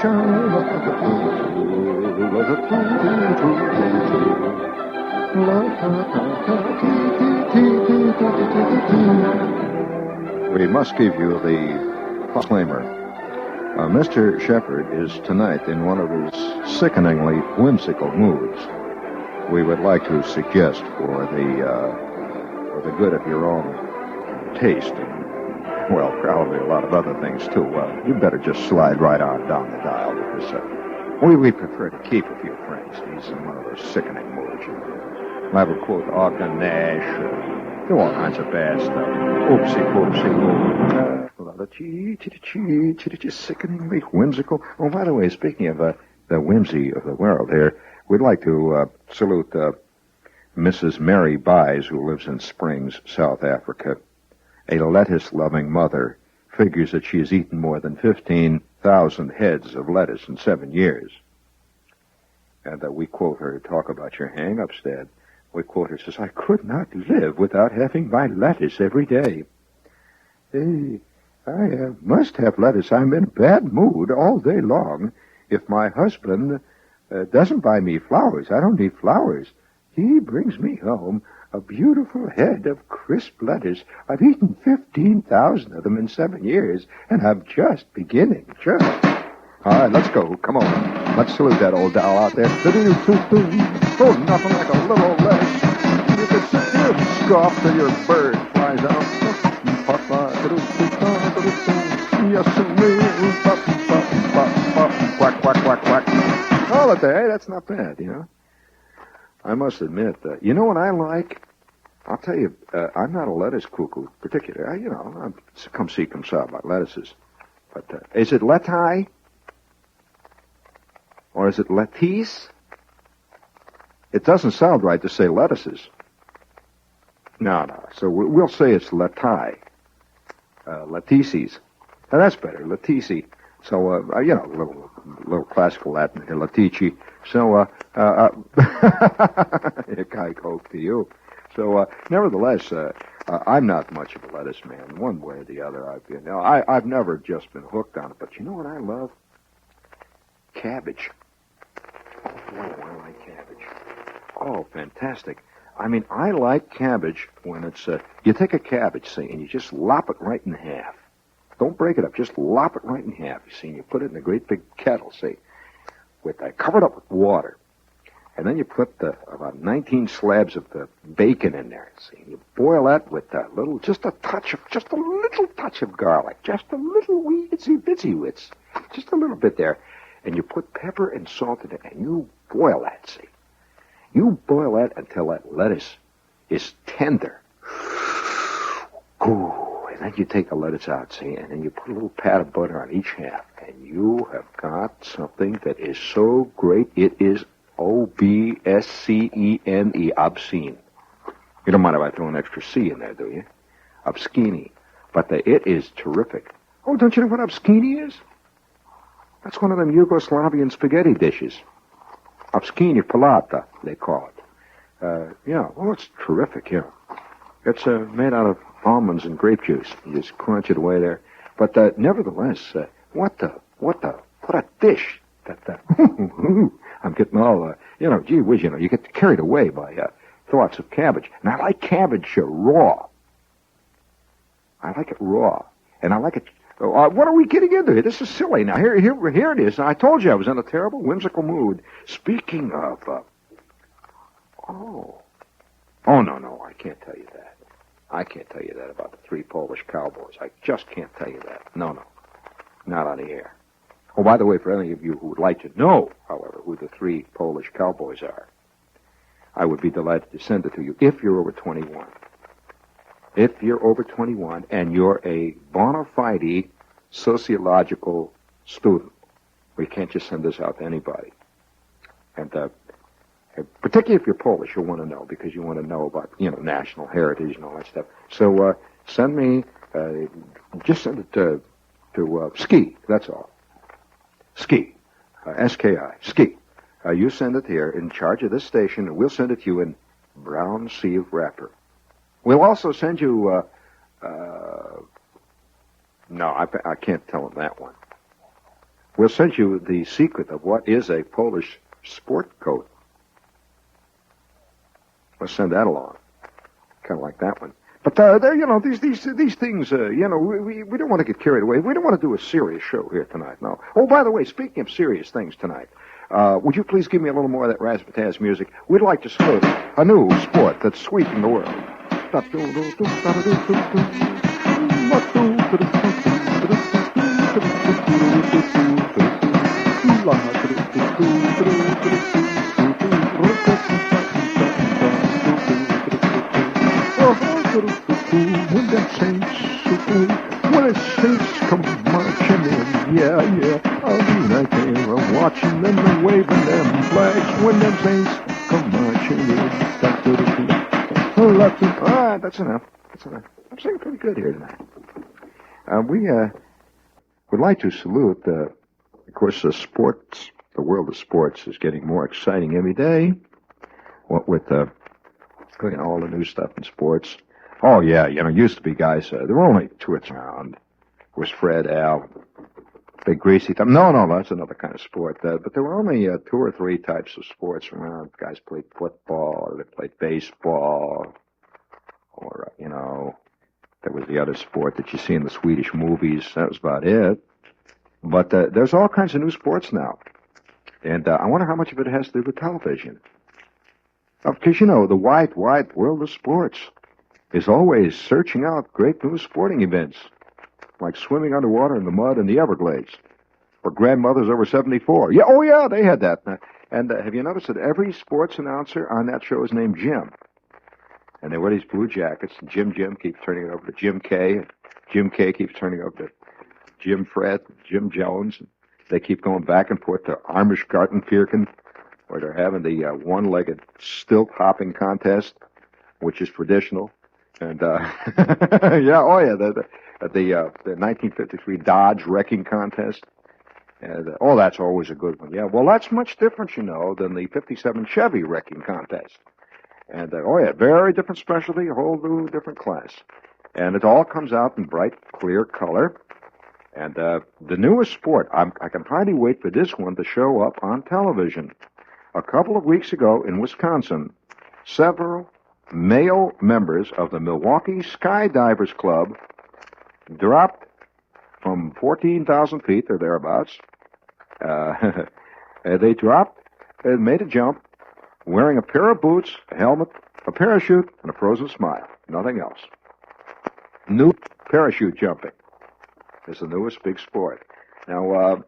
chime of the We must give you the proclaimer. Mr. Shepard is tonight in one of his sickeningly whimsical moods. We would like to suggest for the good of your own taste, and, well, probably a lot of other things too, you better just slide right on down the dial, because we prefer to keep a few friends. He's in one of those sickening moods. I will quote Ogden Nash, do all kinds of bad stuff. Oopsie, just sickeningly whimsical. Oh, by the way, speaking of the whimsy of the world here, we'd like to salute Mrs. Mary Buys, who lives in Springs, South Africa. A lettuce-loving mother figures that she has eaten more than 15,000 heads of lettuce in 7 years. And we quote her, talk about your hang-ups, Dad. We quote her, says, I could not live without having my lettuce every day. Hey, I must have lettuce. I'm in a bad mood all day long. If my husband doesn't buy me flowers, I don't need flowers. He brings me home a beautiful head of crisp lettuce. I've eaten 15,000 of them in 7 years, and I'm just beginning. Just. All right, let's go. Come on. Let's salute that old doll out there. Oh, nothing like a little old lettuce. You can sit here and scoff till your bird flies out. Quack, quack, quack, quack. Oh, hey, that's not bad, you know. I must admit, you know what I like? I'll tell you, I'm not a lettuce cuckoo particularly. I'm come see, come saw about lettuces. But is it leti? Or is it lettuce? It doesn't sound right to say lettuces. No. So we'll say it's leti. Lettuces. Now, that's better, lettuce. So, little classical Latin here, letici. So, Kai Coke to you. So, nevertheless, I'm not much of a lettuce man. One way or the other, I've never just been hooked on it. But you know what I love? Cabbage. Oh, boy, I like cabbage. Oh, fantastic. I mean, I like cabbage when it's, you take a cabbage, see, and you just lop it right in half. Don't break it up, just lop it right in half, you see, and you put it in a great big kettle, see, cover it up with water. And then you put about 19 slabs of the bacon in there, see, and you boil that with just a little touch of garlic, just a little wee itsy wits, just a little bit there. And you put pepper and salt in it, and you boil that, see. You boil that until that lettuce is tender. Ooh, and then you take the lettuce out, see, and then you put a little pat of butter on each half, and you have got something that is so great, it is obscene, obscene. You don't mind if I throw an extra C in there, do you? Obscene. But it is terrific. Oh, don't you know what obscene is? That's one of them Yugoslavian spaghetti dishes. Obscene palata, they call it. It's terrific, yeah. It's made out of almonds and grape juice. You just crunch it away there. But nevertheless, what a dish. I'm getting all, gee whiz, you get carried away by thoughts of cabbage. And I like cabbage raw. I like it raw. And I like it... what are we getting into here? This is silly. Now, here it is. I told you I was in a terrible, whimsical mood. Speaking of... no, I can't tell you that. I can't tell you that about the 3 Polish cowboys. I just can't tell you that. No. Not on the air. Oh, by the way, for any of you who would like to know, however, who the 3 Polish cowboys are, I would be delighted to send it to you if you're over 21. If you're over 21 and you're a bona fide sociological student, we can't just send this out to anybody. And particularly if you're Polish, you'll want to know, because you want to know about, national heritage and all that stuff. So send me, just send it to Ski, that's all. Ski, S-K-I, Ski. You send it here in charge of this station, and we'll send it to you in brown seal wrapper. We'll also send you, no, I can't tell them that one. We'll send you the secret of what is a Polish sport coat. We'll send that along. Kind of like that one. But there, these things, we don't want to get carried away. We don't want to do a serious show here tonight. No. Oh, by the way, speaking of serious things tonight, would you please give me a little more of that razzmatazz music? We'd like to salute a new sport that's sweeping the world. When the Saints come marching in, yeah, I'll be right there watching them and waving them flags. When them Saints come marching in, all right, that's enough. I'm singing pretty good here tonight. We would like to salute, of course, sports. The world of sports is getting more exciting every day. What with all the new stuff in sports. Oh, yeah, used to be guys, there were only two around. It was Fred, Al, Big Greasy Thumb. No, that's another kind of sport. But there were only 2 or 3 types of sports around. Guys played football, or they played baseball, or, there was the other sport that you see in the Swedish movies. That was about it. But there's all kinds of new sports now. And I wonder how much of it has to do with television. Because, the wide world of sports is always searching out great new sporting events, like swimming underwater in the mud in the Everglades, or grandmothers over 74. Yeah, they had that. And have you noticed that every sports announcer on that show is named Jim? And they wear these blue jackets, and Jim keeps turning it over to Jim K. Jim K keeps turning it over to Jim Fred, Jim Jones. And they keep going back and forth to Armisch-Gartenfirken, where they're having the one-legged stilt-hopping contest, which is traditional. And, the 1953 Dodge wrecking contest. And, that's always a good one. Yeah, well, that's much different, than the 57 Chevy wrecking contest. And, very different specialty, a whole new different class. And it all comes out in bright, clear color. And, the newest sport, I can hardly wait for this one to show up on television. A couple of weeks ago in Wisconsin, several male members of the Milwaukee Skydivers Club dropped from 14,000 feet or thereabouts. They dropped and made a jump wearing a pair of boots, a helmet, a parachute, and a frozen smile. Nothing else. New parachute jumping is the newest big sport. Now,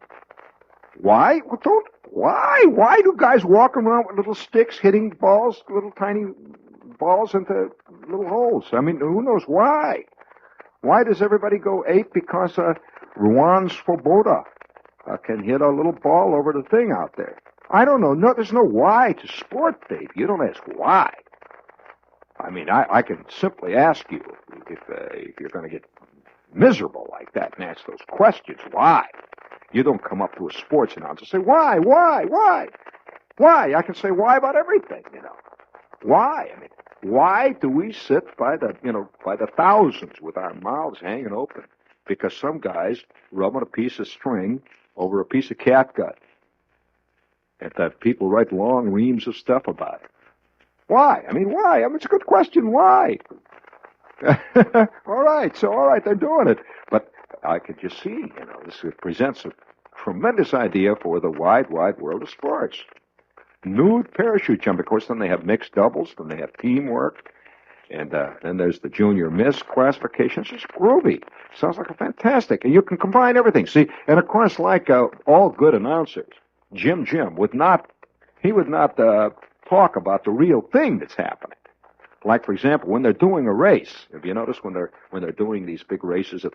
why? Why do guys walk around with little sticks hitting balls, little tiny balls into little holes? I mean, who knows why? Why does everybody go ape because Ruan Svoboda can hit a little ball over the thing out there? I don't know. No, there's no why to sport, Dave. You don't ask why. I mean, I can simply ask you if you're going to get miserable like that and ask those questions. Why? You don't come up to a sports announcer and say, why? Why? I can say why about everything, Why? I mean, why do we sit by the thousands with our mouths hanging open because some guy's rubbing a piece of string over a piece of catgut and that people write long reams of stuff about it? Why? I mean, why? I mean, it's a good question. Why? All right, they're doing it. But I could just see, this presents a tremendous idea for the wide world of sports. Nude parachute jump. Of course, then they have mixed doubles, then they have teamwork, and then there's the junior miss classification. It's just groovy. Sounds like a fantastic. And you can combine everything. See, and of course, like all good announcers, Jim would not talk about the real thing that's happening. Like, for example, when they're doing a race, have you noticed when they're doing these big races at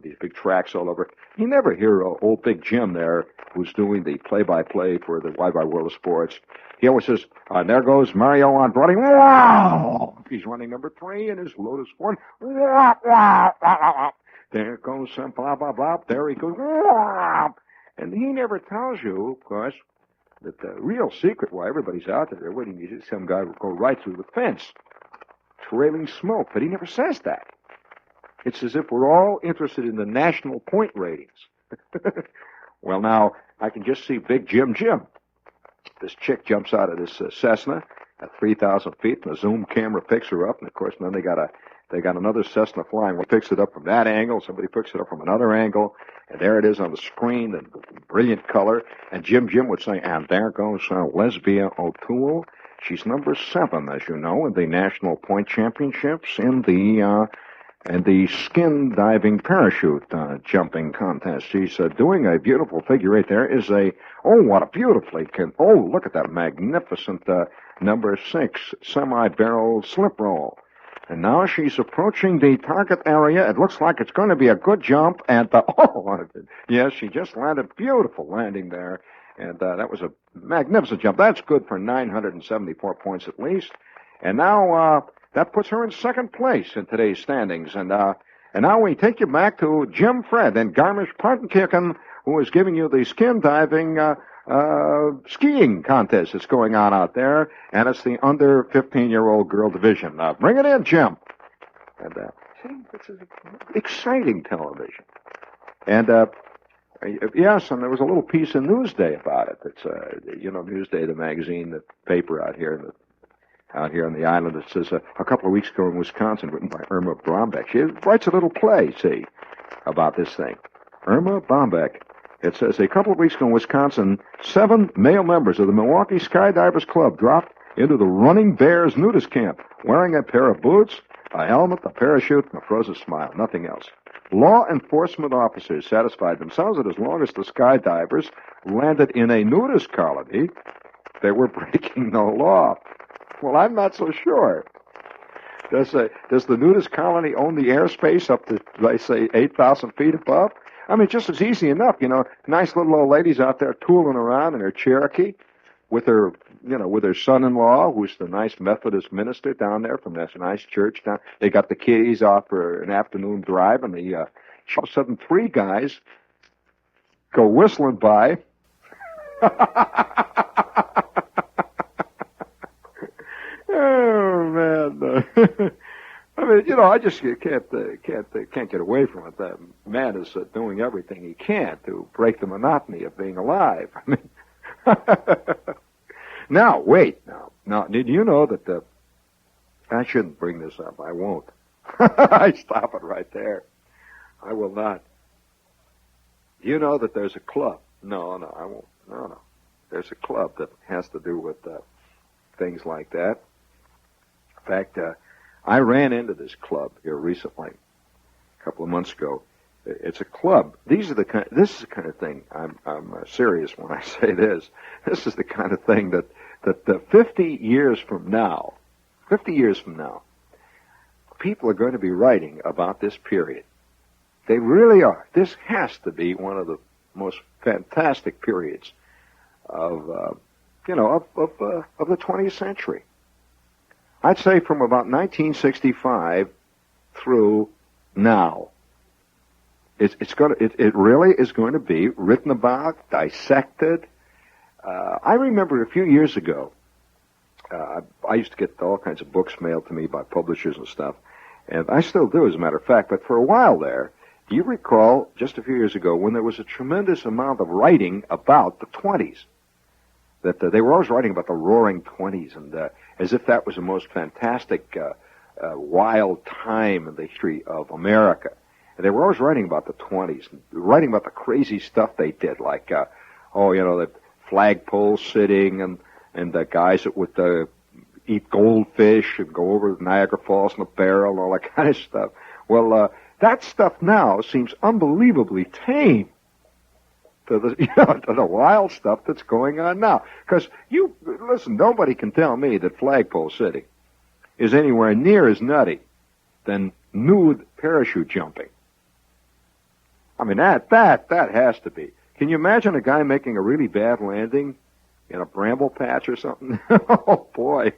these big tracks all over, you never hear old Big Jim there, who's doing the play-by-play for the wide world of sports. He always says, and there goes Mario Andretti. Wow! He's running number 3 in his Lotus 1. There goes some blah, blah, blah. There he goes. And he never tells you, of course, that the real secret why everybody's out there waiting is some guy will go right through the fence, trailing smoke. But he never says that. It's as if we're all interested in the national point ratings. Well, now, I can just see Big Jim. This chick jumps out of this Cessna at 3,000 feet, and the zoom camera picks her up, and of course, then they got another Cessna flying. One picks it up from that angle, somebody picks it up from another angle, and there it is on the screen in brilliant color. And Jim would say, and there goes Lesbia O'Toole. She's number 7, as you know, in the National Point Championships in the skin diving parachute jumping contest. She's doing a beautiful figure 8. There is what a beautifully look at that magnificent number 6 semi-barrel slip roll. And now she's approaching the target area. It looks like it's going to be a good jump. And, yes, she just landed. Beautiful landing there. And that was a magnificent jump. That's good for 974 points at least. And now that puts her in second place in today's standings. And now we take you back to Jim Fred in Garmisch-Partenkirchen, who is giving you the skin diving skiing contest that's going on out there, and it's the under 15-year-old girl division. Bring it in, Jim. And see, this is exciting television. And yes, and there was a little piece in Newsday about it. It's Newsday, the magazine, the paper out here on the island. It says a couple of weeks ago in Wisconsin, written by Irma Brombeck. She writes a little play, see, about this thing. Irma Brombeck. It says, a couple of weeks ago in Wisconsin, 7 male members of the Milwaukee Skydivers Club dropped into the Running Bears nudist camp, wearing a pair of boots, a helmet, a parachute, and a frozen smile, nothing else. Law enforcement officers satisfied themselves that as long as the skydivers landed in a nudist colony, they were breaking the law. Well, I'm not so sure. Does the nudist colony own the airspace up to, they say, 8,000 feet above? I mean, just as easy enough, nice little old ladies out there tooling around in her Cherokee with her son-in-law, who's the nice Methodist minister down there from this nice church down. They got the kiddies off for an afternoon drive, and all of a sudden 3 guys go whistling by. Oh, man. I mean, I just can't get away from it. That man is doing everything he can to break the monotony of being alive. I mean, now, wait. Now, did you know that I shouldn't bring this up. I won't. I stop it right there. I will not. You know that there's a club. No, I won't. No. There's a club that has to do with things like that. In fact, I ran into this club here recently, a couple of months ago. It's a club. This is the kind of thing. I'm serious when I say this. This is the kind of thing that 50 years from now, people are going to be writing about this period. They really are. This has to be one of the most fantastic periods of the 20th century. I'd say from about 1965 through now. It really is going to be written about, dissected. I remember a few years ago, I used to get all kinds of books mailed to me by publishers and stuff, and I still do, as a matter of fact, but for a while there, do you recall, just a few years ago, when there was a tremendous amount of writing about the 20s? That they were always writing about the roaring 20s, and as if that was the most fantastic, wild time in the history of America. And they were always writing about the 20s, writing about the crazy stuff they did, like, the flagpole sitting, and the guys that would eat goldfish and go over the Niagara Falls in a barrel and all that kind of stuff. Well, that stuff now seems unbelievably tame to the wild stuff that's going on now. Because listen, nobody can tell me that flagpole sitting is anywhere near as nutty than nude parachute jumping. I mean, that has to be. Can you imagine a guy making a really bad landing in a bramble patch or something? Oh boy.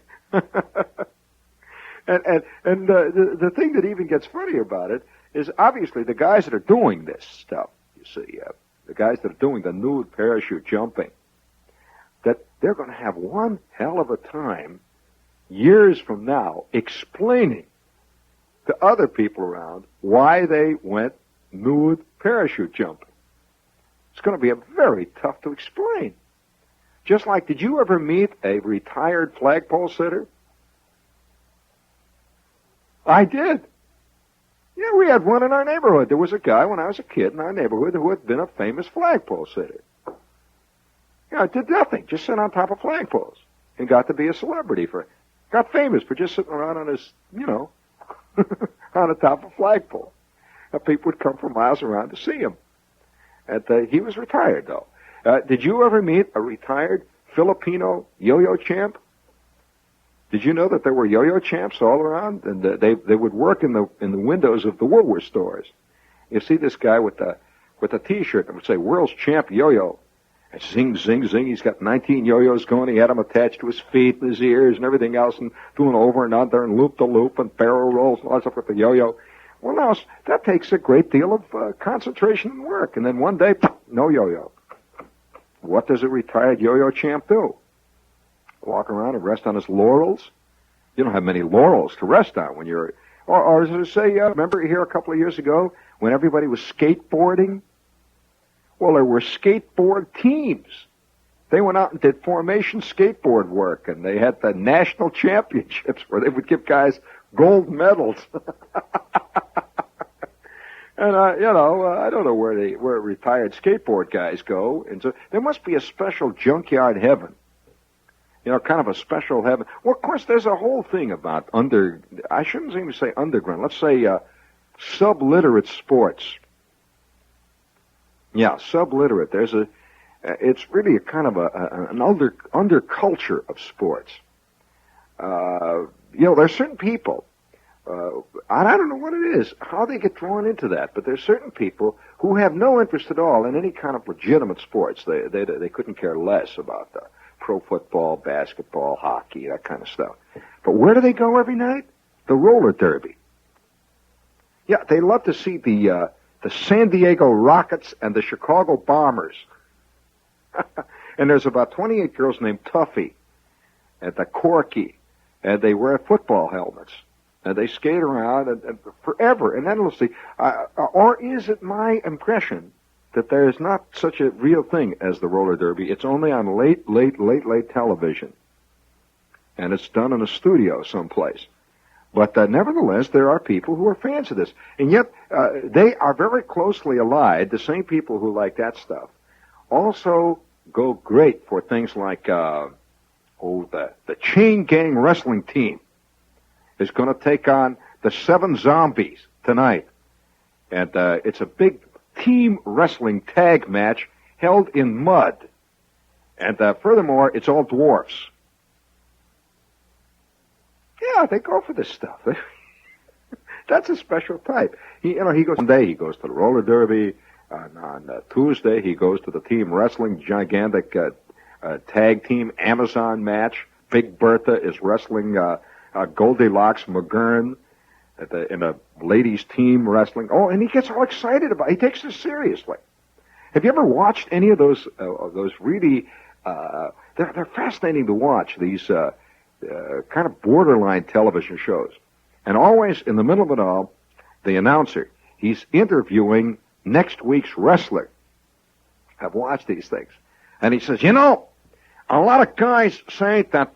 and the thing that even gets funnier about it is obviously the guys that are doing this stuff, you see, the guys that are doing the nude parachute jumping, that they're going to have one hell of a time years from now explaining to other people around why they went nude parachute jumping. It's going to be very tough to explain. Just like, did you ever meet a retired flagpole sitter? I did. Yeah, we had one in our neighborhood. There was a guy when I was a kid in our neighborhood who had been a famous flagpole sitter. You know, did nothing, just sit on top of flagpoles, and got to be a celebrity for it. Got famous for just sitting around on his, on the top of a flagpole. People would come from miles around to see him. And he was retired, though. Did you ever meet a retired Filipino yo-yo champ? Did you know that there were yo-yo champs all around, and they would work in the windows of the Woolworth stores? You see this guy with a T-shirt that would say "World's Champ Yo-Yo," and zing, zing, zing. He's got 19 yo-yos going. He had them attached to his feet and his ears and everything else, and doing over and under and loop to loop and barrel rolls and all that stuff with the yo-yo. Well, now that takes a great deal of concentration and work. And then one day, no yo-yo. What does a retired yo-yo champ do? Walk around and rest on his laurels? You don't have many laurels to rest on when you're... Or say, remember here a couple of years ago when everybody was skateboarding? Well, there were skateboard teams. They went out and did formation skateboard work, and they had the national championships where they would give guys gold medals. And, I don't know where retired skateboard guys go. And so there must be a special junkyard heaven. Kind of a special heaven. Well, of course, there's a whole thing about I shouldn't even say underground. Let's say subliterate sports. Yeah, subliterate. It's really a kind of an underculture of sports. There's certain people, I don't know what it is, how they get drawn into that, but there's certain people who have no interest at all in any kind of legitimate sports. They couldn't care less about pro football, basketball, hockey, that kind of stuff. But where do they go every night? The roller derby. Yeah, they love to see the San Diego Rockets and the Chicago Bombers. And there's about 28 girls named Tuffy and the Corky, and they wear football helmets. And they skate around and forever and endlessly. Or is it my impression that there is not such a real thing as the roller derby? It's only on late television. And it's done in a studio someplace. But nevertheless, there are people who are fans of this. And yet, they are very closely allied. The same people who like that stuff also go great for things like, the Chain Gang Wrestling Team is going to take on the Seven Zombies tonight. And it's a big team wrestling tag match held in mud. And furthermore, it's all dwarfs. Yeah, they go for this stuff. That's a special type. He goes Monday, he goes to the roller derby. On Tuesday, he goes to the team wrestling gigantic tag team Amazon match. Big Bertha is wrestling Goldilocks McGurn in a ladies team wrestling. Oh, and he gets all excited about it. He takes this seriously. Have you ever watched any of those really, they're fascinating to watch, these kind of borderline television shows. And always in the middle of it all, the announcer, he's interviewing next week's wrestler. I've watched these things. And he says, a lot of guys say that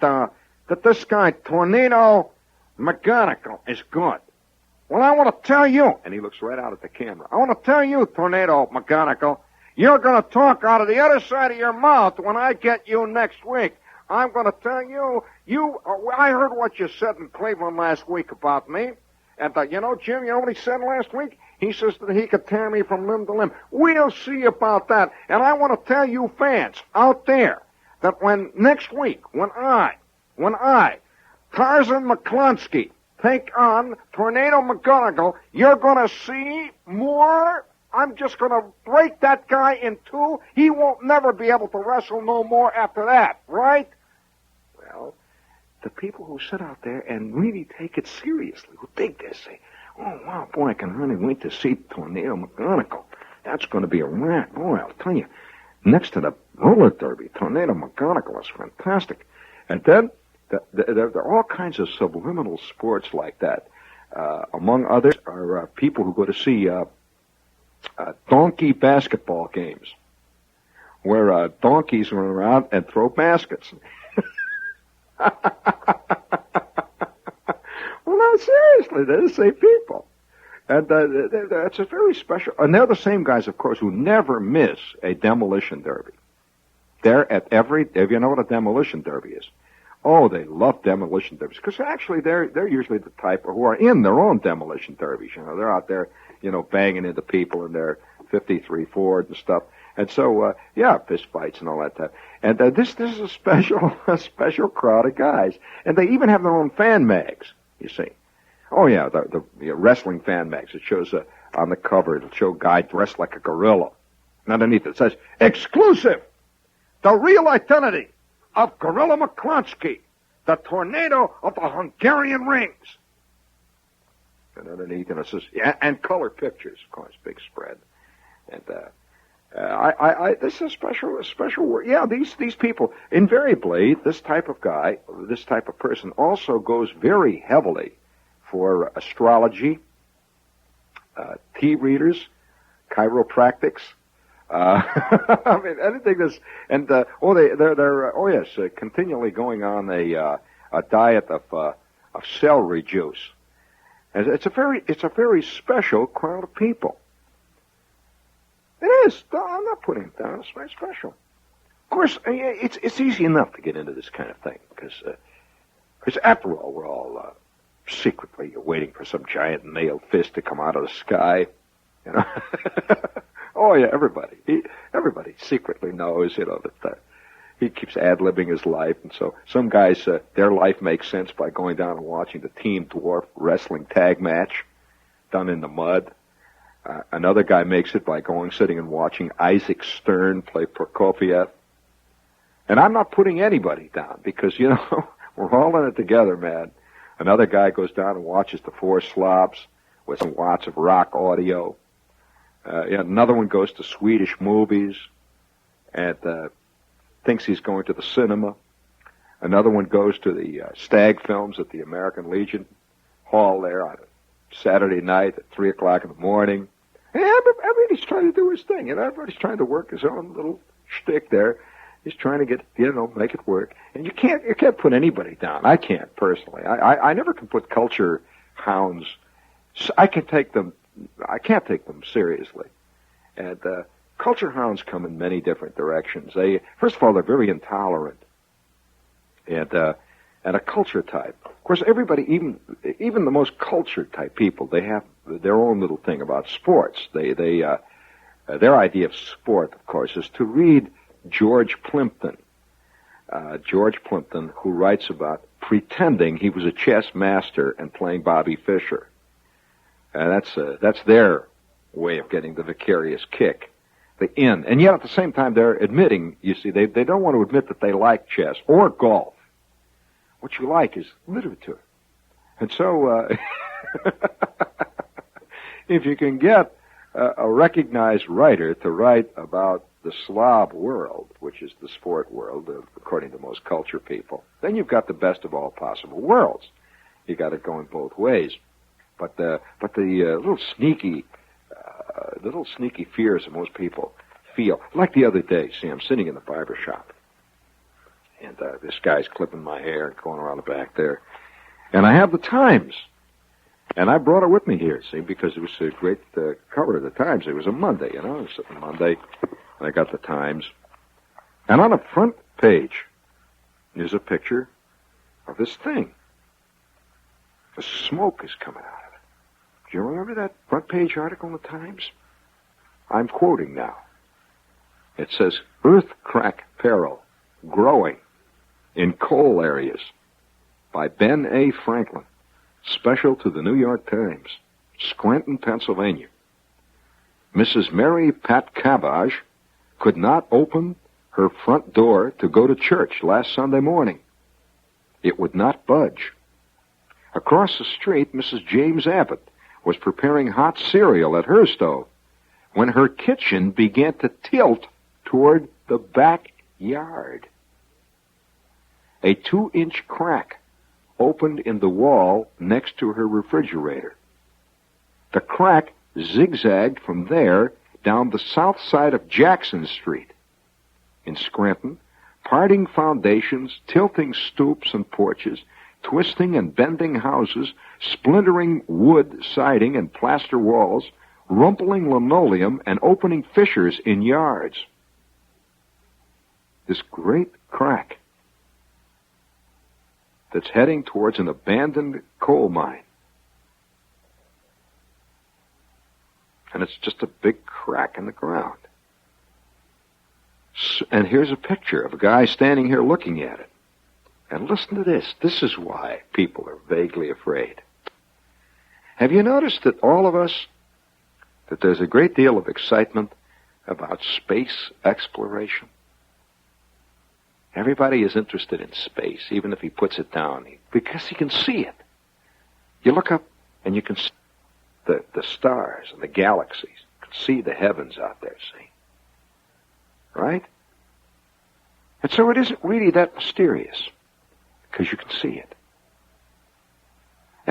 this guy, Tornado McGarrah, is good. Well, I want to tell you, and he looks right out at the camera, I want to tell you, Tornado McGarrah, you're going to talk out of the other side of your mouth when I get you next week. I'm going to tell you, I heard what you said in Cleveland last week about me. And, Jim, you know what he said last week? He says that he could tear me from limb to limb. We'll see about that. And I want to tell you fans out there that next week, when I, Tarzan McClunsky, take on Tornado McGarrah, you're going to see more. I'm just going to break that guy in two. He won't never be able to wrestle no more after that, right? Well, the people who sit out there and really take it seriously, who dig this, say, oh, wow, boy, I can really wait to see Tornado McGarrah. That's going to be a rat. Boy, I'll tell you, next to the roller derby, Tornado McGarrah is fantastic. And then there are all kinds of subliminal sports like that. Among others are people who go to see donkey basketball games. where donkeys run around and throw baskets. Well, no, seriously, they're the same people. And that's a very special... And they're the same guys, of course, who never miss a demolition derby. They're at every... If you know what a demolition derby is. Oh, they love demolition derbies. Because actually, they're usually the type who are in their own demolition derbies. You know, they're out there, you know, banging into people in their 53 Ford and stuff. And so, fist fights and all that stuff. And this is a special crowd of guys. And they even have their own fan mags, you see. Oh, yeah, the wrestling fan mags. It shows, on the cover, it'll show a guy dressed like a gorilla. And underneath it says, exclusive, the real identity of Gorilla McClonsky, the tornado of the Hungarian rings. And underneath, and it says, yeah, and color pictures, of course, big spread. And, this is a special word. Yeah, these people, invariably, this type of guy, this type of person also goes very heavily for astrology, tea readers, chiropractics. I mean, anything that's, and, they're continually going on a diet of celery juice. And it's a very special crowd of people. It is. I'm not putting it down. It's very special. Of course, it's easy enough to get into this kind of thing because after all, we're all secretly waiting for some giant nail fist to come out of the sky. You know. Oh yeah, everybody secretly knows, you know, that he keeps ad-libbing his life, and so some guys, their life makes sense by going down and watching the Team Dwarf wrestling tag match done in the mud. Another guy makes it by sitting and watching Isaac Stern play Prokofiev. And I'm not putting anybody down because, you know, we're all in it together, man. Another guy goes down and watches the Four Slobs with some watts of rock audio. Another one goes to Swedish movies and thinks he's going to the cinema. Another one goes to the Stag films at the American Legion Hall there on a Saturday night at 3 o'clock in the morning. And everybody's trying to do his thing. You know, everybody's trying to work his own little shtick there. He's trying to get, you know, make it work. And you can't put anybody down. I can't, personally. I never can put culture hounds. I can't take them seriously. And culture hounds come in many different directions. First of all, they're very intolerant. And a culture type. Of course, everybody, even the most cultured type people, they have their own little thing about sports. Their idea of sport, of course, is to read George Plimpton. George Plimpton, who writes about pretending he was a chess master and playing Bobby Fischer. And that's their way of getting the vicarious kick, the in. And yet at the same time, they're admitting, you see, they don't want to admit that they like chess or golf. What you like is literature. And so, if you can get a recognized writer to write about the Slav world, which is the sport world, according to most culture people, then you've got the best of all possible worlds. You got it going both ways. But the little sneaky fears that most people feel, like the other day, see, I'm sitting in the barber shop. And this guy's clipping my hair and going around the back there. And I have the Times. And I brought it with me here, see, because it was a great cover of the Times. It was a Monday, you know. It was a Monday, and I got the Times. And on the front page is a picture of this thing. The smoke is coming out of it. Do you remember that front page article in the Times? I'm quoting now. It says, Earth Crack Peril Growing in Coal Areas by Ben A. Franklin. Special to the New York Times. Scranton, Pennsylvania. Mrs. Mary Pat Cabbage could not open her front door to go to church last Sunday morning. It would not budge. Across the street, Mrs. James Abbott was preparing hot cereal at her stove when her kitchen began to tilt toward the backyard. A 2-inch crack opened in the wall next to her refrigerator. The crack zigzagged from there down the south side of Jackson Street in Scranton, parting foundations, tilting stoops and porches, twisting and bending houses, splintering wood siding and plaster walls, rumpling linoleum, and opening fissures in yards. This great crack that's heading towards an abandoned coal mine. And it's just a big crack in the ground. And here's a picture of a guy standing here looking at it. And listen to this. This is why people are vaguely afraid. Have you noticed that all of us, that there's a great deal of excitement about space exploration? Everybody is interested in space, even if he puts it down, because he can see it. You look up and you can see the stars and the galaxies. You can see the heavens out there, see? Right? And so it isn't really that mysterious, because you can see it.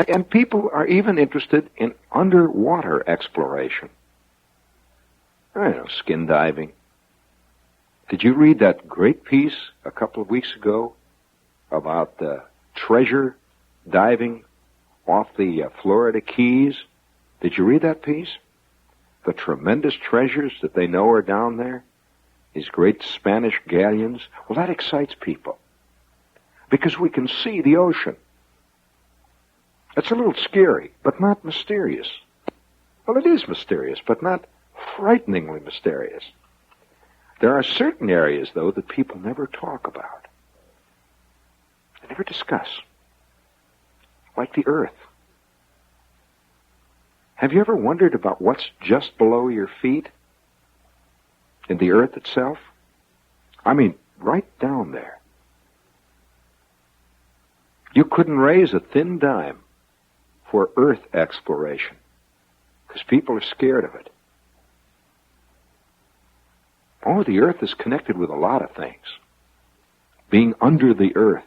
And people are even interested in underwater exploration. I know, skin diving. Did you read that great piece a couple of weeks ago about treasure diving off the Florida Keys? Did you read that piece? The tremendous treasures that they know are down there? These great Spanish galleons? Well, that excites people, because we can see the ocean. It's a little scary, but not mysterious. Well, it is mysterious, but not frighteningly mysterious. There are certain areas, though, that people never talk about. They never discuss. Like the Earth. Have you ever wondered about what's just below your feet? In the Earth itself? I mean, right down there. You couldn't raise a thin dime for Earth exploration, because people are scared of it. Oh, the Earth is connected with a lot of things. Being under the Earth.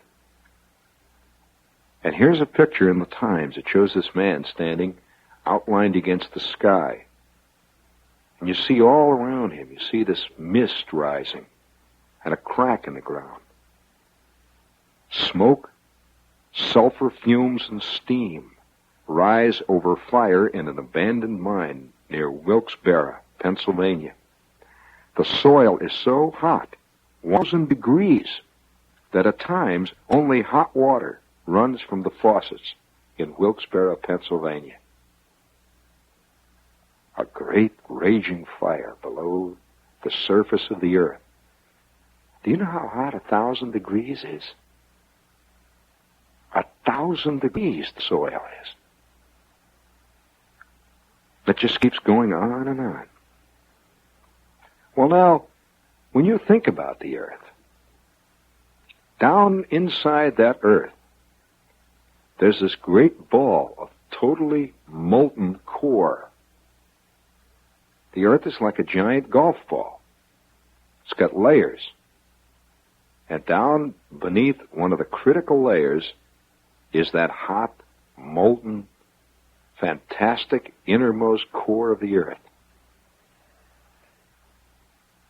And here's a picture in the Times. It shows this man standing outlined against the sky. And you see all around him, you see this mist rising and a crack in the ground. Smoke, sulfur fumes, and steam rise over fire in an abandoned mine near Wilkes-Barre, Pennsylvania. The soil is so hot, 1,000 degrees, that at times only hot water runs from the faucets in Wilkes-Barre, Pennsylvania. A great raging fire below the surface of the Earth. Do you know how hot 1,000 degrees is? 1,000 degrees the soil is. It just keeps going on and on. Well, now, when you think about the Earth, down inside that Earth, there's this great ball of totally molten core. The Earth is like a giant golf ball. It's got layers. And down beneath one of the critical layers is that hot, molten, fantastic innermost core of the Earth.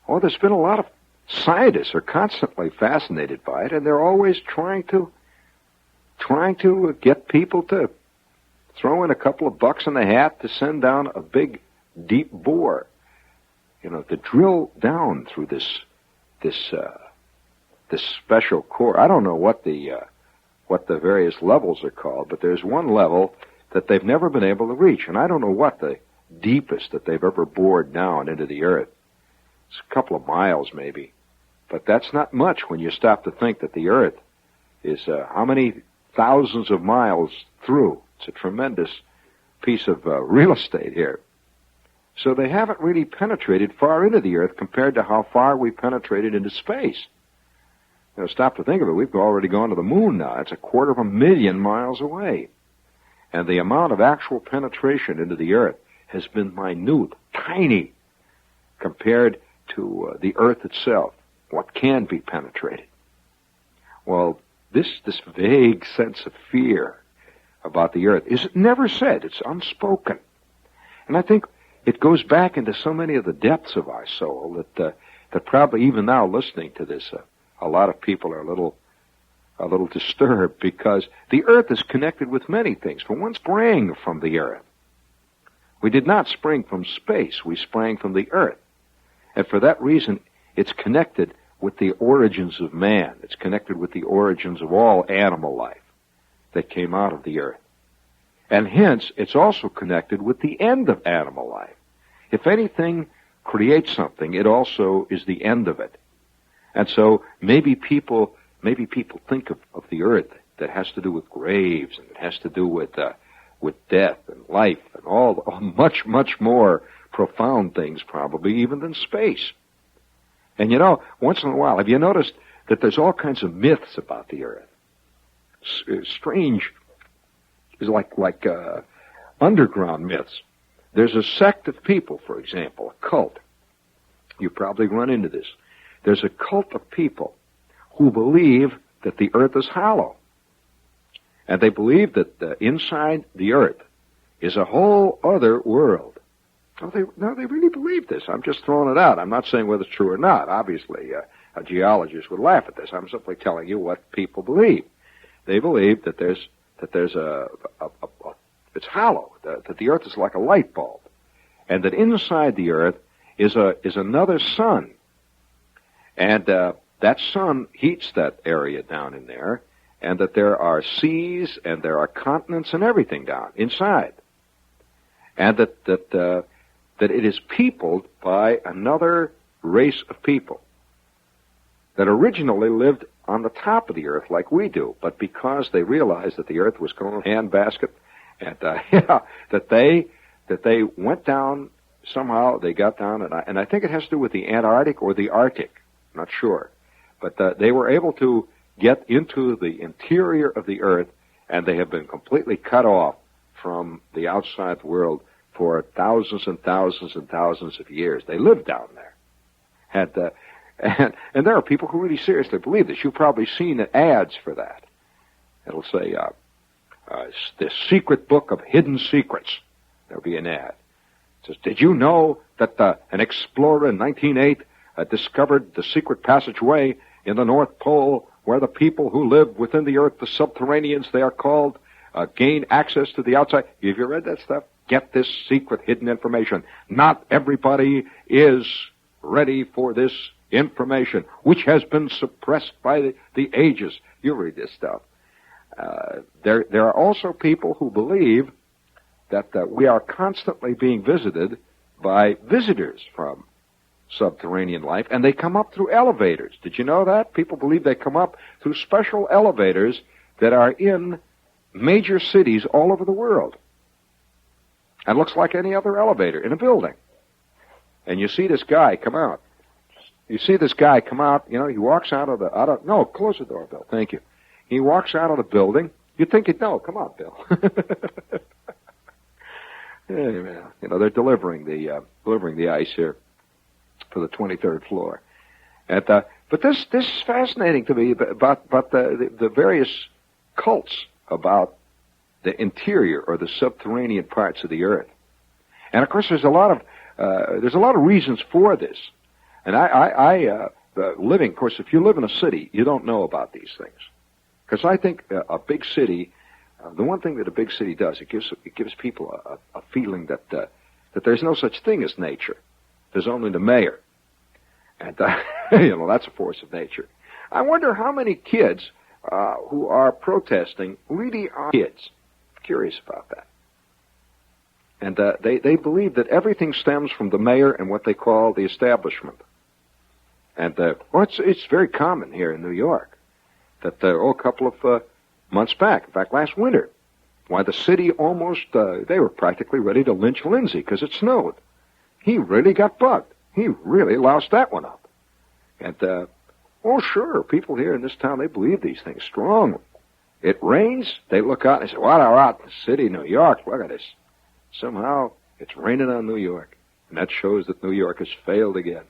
Oh, there's been a lot of scientists are constantly fascinated by it, and they're always trying to get people to throw in a couple of bucks in the hat to send down a big, deep bore, to drill down through this special core. I don't know what the various levels are called, but there's one level that they've never been able to reach, and I don't know what the deepest that they've ever bored down into the Earth. It's a couple of miles, maybe. But that's not much when you stop to think that the Earth is how many thousands of miles through. It's a tremendous piece of real estate here. So they haven't really penetrated far into the Earth compared to how far we penetrated into space. Stop to think of it. We've already gone to the moon now. It's 250,000 miles away. And the amount of actual penetration into the Earth has been minute, tiny, compared to the Earth itself, what can be penetrated. Well, this vague sense of fear about the Earth is never said. It's unspoken. And I think it goes back into so many of the depths of our soul that that probably even now listening to this, a lot of people are a little disturbed, because the earth is connected with many things. For one, sprang from the earth. We did not spring from space. We sprang from the earth. And for that reason, it's connected with the origins of man. It's connected with the origins of all animal life that came out of the earth. And hence, it's also connected with the end of animal life. If anything creates something, it also is the end of it. And so maybe people think of the earth that has to do with graves, and it has to do with death and life and all much, much more profound things probably even than space. And once in a while, have you noticed that there's all kinds of myths about the earth? Strange, is like underground myths. There's a sect of people, for example, a cult. You probably run into this. There's a cult of people who believe that the earth is hollow. And they believe that inside the earth is a whole other world. No, they really believe this. I'm just throwing it out. I'm not saying whether it's true or not. Obviously, a geologist would laugh at this. I'm simply telling you what people believe. They believe that there's it's hollow, that the earth is like a light bulb, and that inside the earth is another sun, and that sun heats that area down in there, and that there are seas and there are continents and everything down inside, and that it is peopled by another race of people that originally lived on the top of the earth like we do, but because they realized that the earth was going in a handbasket, and that they went down somehow, they got down, and I think it has to do with the Antarctic or the Arctic, I'm not sure, but they were able to get into the interior of the earth, and they have been completely cut off from the outside world for thousands and thousands and thousands of years. They lived down there. And there are people who really seriously believe this. You've probably seen ads for that. It'll say, the secret book of hidden secrets. There'll be an ad. It says, did you know that an explorer in 1908 discovered the secret passageway in the North Pole where the people who live within the earth, the subterraneans they are called, gain access to the outside? Have you read that stuff? Get this secret hidden information. Not everybody is ready for this information, which has been suppressed by the ages. You read this stuff. There are also people who believe that we are constantly being visited by visitors from subterranean life, and they come up through elevators. Did you know that? People believe they come up through special elevators that are in major cities all over the world. And looks like any other elevator in a building. And you see this guy come out. He walks out of no, close the door, Bill. Thank you. He walks out of the building. You'd think he'd know. Come on, Bill. They're delivering the ice here for the 23rd floor. But this is fascinating to me about the various cults about the interior or the subterranean parts of the earth. And of course, there's a lot of reasons for this. And living, of course, if you live in a city, you don't know about these things. Because I think a big city, the one thing that a big city does, it gives people a feeling that there's no such thing as nature. There's only the mayor. And, that's a force of nature. I wonder how many kids who are protesting really are kids. I'm curious about that. And they believe that everything stems from the mayor and what they call the establishment. And it's very common here in New York that a couple of months back, in fact, last winter, why the city almost, they were practically ready to lynch Lindsay because it snowed. He really got bugged. He really loused that one up. And, sure, people here in this town, they believe these things strongly. It rains, they look out and they say, well, they're out in the city, New York, look at this. Somehow, it's raining on New York. And that shows that New York has failed again.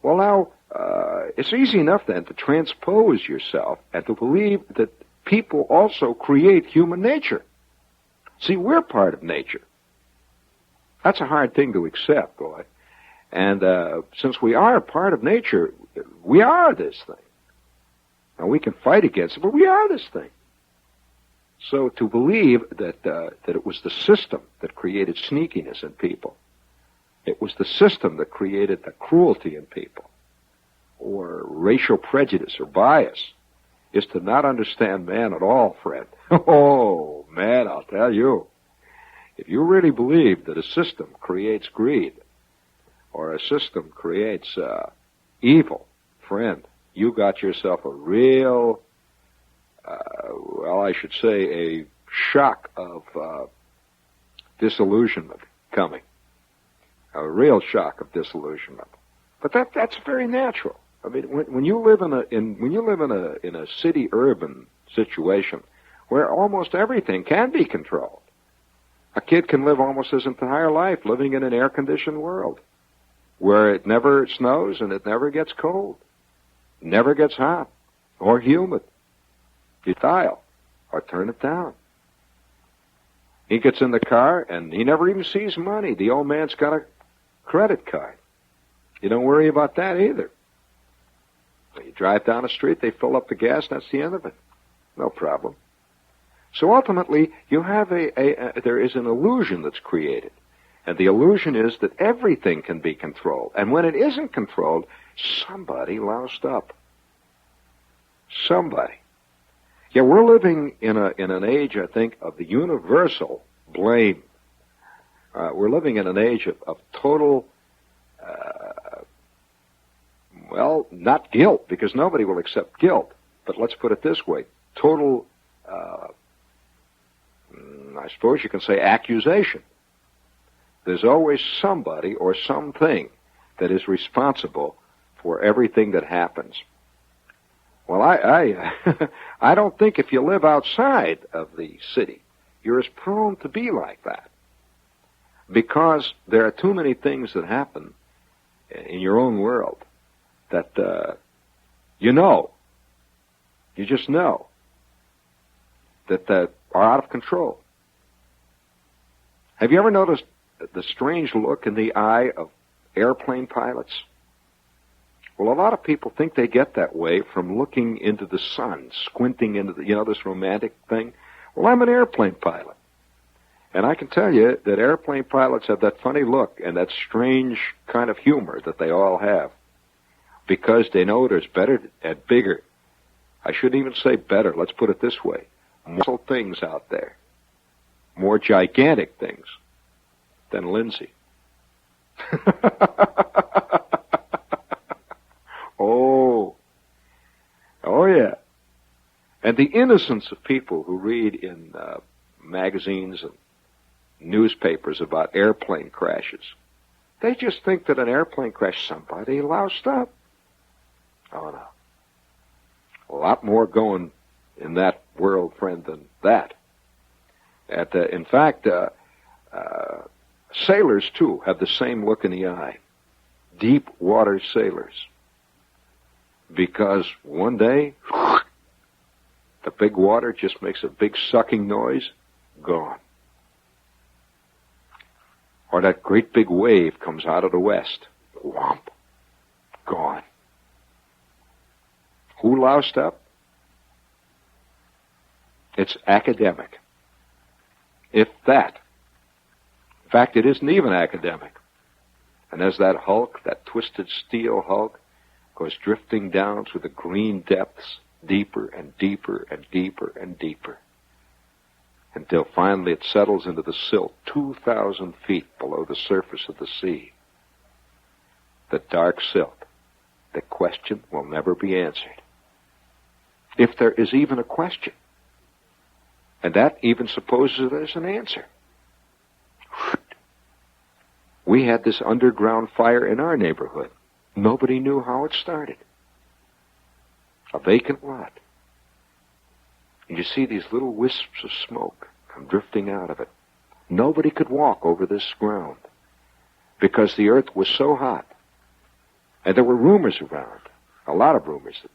Well, now, it's easy enough then to transpose yourself and to believe that people also create human nature. See, we're part of nature. That's a hard thing to accept, boy. And since we are a part of nature, we are this thing. Now, we can fight against it, but we are this thing. So to believe that it was the system that created sneakiness in people, it was the system that created the cruelty in people, or racial prejudice or bias, is to not understand man at all, Fred. Oh, man, I'll tell you. If you really believe that a system creates greed, or a system creates evil, friend, you got yourself a real, well, I should say a shock of disillusionment coming. A real shock of disillusionment. But that's very natural. I mean, when you live in a city-urban situation where almost everything can be controlled, a kid can live almost his entire life living in an air-conditioned world where it never snows and it never gets cold, never gets hot or humid. You dial or turn it down. He gets in the car and he never even sees money. The old man's got a credit card. You don't worry about that either. You drive down the street, they fill up the gas, that's the end of it. No problem. So ultimately, you have there is an illusion that's created. And the illusion is that everything can be controlled. And when it isn't controlled, somebody loused up. Somebody. Yeah, we're living in an age, I think, of the universal blame. We're living in an age of total, well, not guilt, because nobody will accept guilt. But let's put it this way. Total, I suppose you can say accusation. There's always somebody or something that is responsible for everything that happens. Well, I don't think if you live outside of the city, you're as prone to be like that. Because there are too many things that happen in your own world that you just know, that are out of control. Have you ever noticed the strange look in the eye of airplane pilots? Well, a lot of people think they get that way from looking into the sun, squinting into this romantic thing. Well, I'm an airplane pilot. And I can tell you that airplane pilots have that funny look and that strange kind of humor that they all have, because they know there's better and bigger. I shouldn't even say better. Let's put it this way. More things out there. More gigantic things than Lindsay. Oh yeah. And the innocence of people who read in magazines and newspapers about airplane crashes. They just think that an airplane crash, somebody loused up. Oh no. A lot more going in that world, friend, than that. In fact, sailors, too, have the same look in the eye. Deep water sailors. Because one day, the big water just makes a big sucking noise, gone. Or that great big wave comes out of the west, whomp, gone. Who loused up? It's academic. If that. In fact, it isn't even academic. And as that hulk, that twisted steel hulk, goes drifting down through the green depths, deeper and deeper and deeper and deeper, until finally it settles into the silt 2,000 feet below the surface of the sea. The dark silt. The question will never be answered. If there is even a question. And that even supposes there's an answer. We had this underground fire in our neighborhood. Nobody knew how it started. A vacant lot. And you see these little wisps of smoke come drifting out of it. Nobody could walk over this ground because the earth was so hot. And there were rumors around, a lot of rumors, that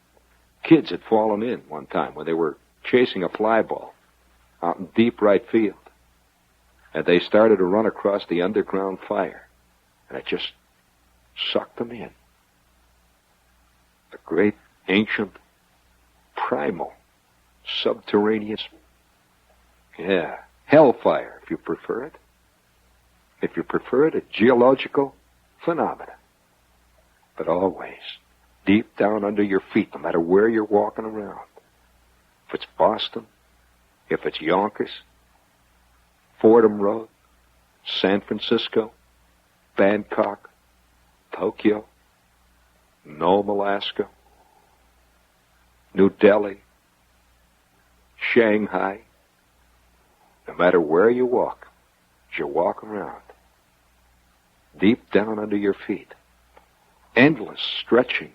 kids had fallen in one time when they were chasing a fly ball out in deep right field. And they started to run across the underground fire. And it just sucked them in. The great, ancient, primal, subterraneous, hellfire, if you prefer it. If you prefer it, a geological phenomenon. But always, deep down under your feet, no matter where you're walking around. If it's Boston, if it's Yonkers, Fordham Road, San Francisco, Bangkok, Tokyo, Nome, Alaska, New Delhi, Shanghai, no matter where you walk, as you walk around, deep down under your feet, endless, stretching,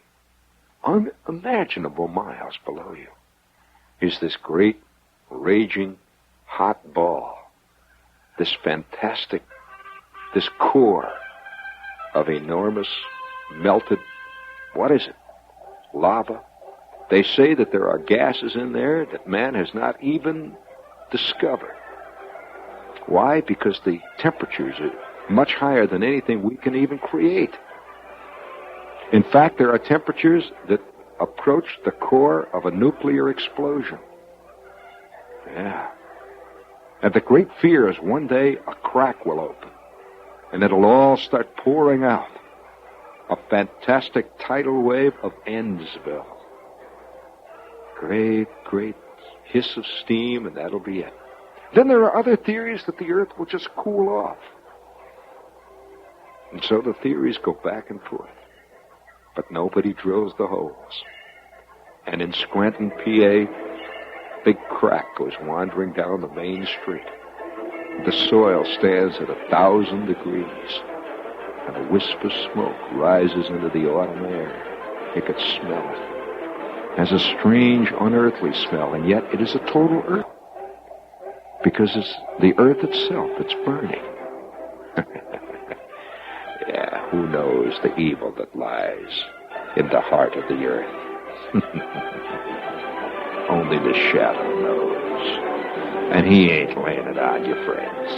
unimaginable miles below you, is this great, raging, hot ball, this fantastic, this core of enormous, melted, what is it? Lava. They say that there are gases in there that man has not even discovered. Why? Because the temperatures are much higher than anything we can even create. In fact, there are temperatures that approach the core of a nuclear explosion. Yeah. And the great fear is one day a crack will open, and it'll all start pouring out. A fantastic tidal wave of Endsville. Great, great hiss of steam, and that'll be it. Then there are other theories that the Earth will just cool off. And so the theories go back and forth. But nobody drills the holes. And in Scranton, PA, a big crack goes wandering down the main street. The soil stands at 1,000 degrees. And a wisp of smoke rises into the autumn air. You could smell it. It has a strange, unearthly smell, and yet it is a total earth. Because it's the earth itself that's burning. Yeah, who knows the evil that lies in the heart of the earth? Only the shadow knows. And he ain't laying it on you, friends.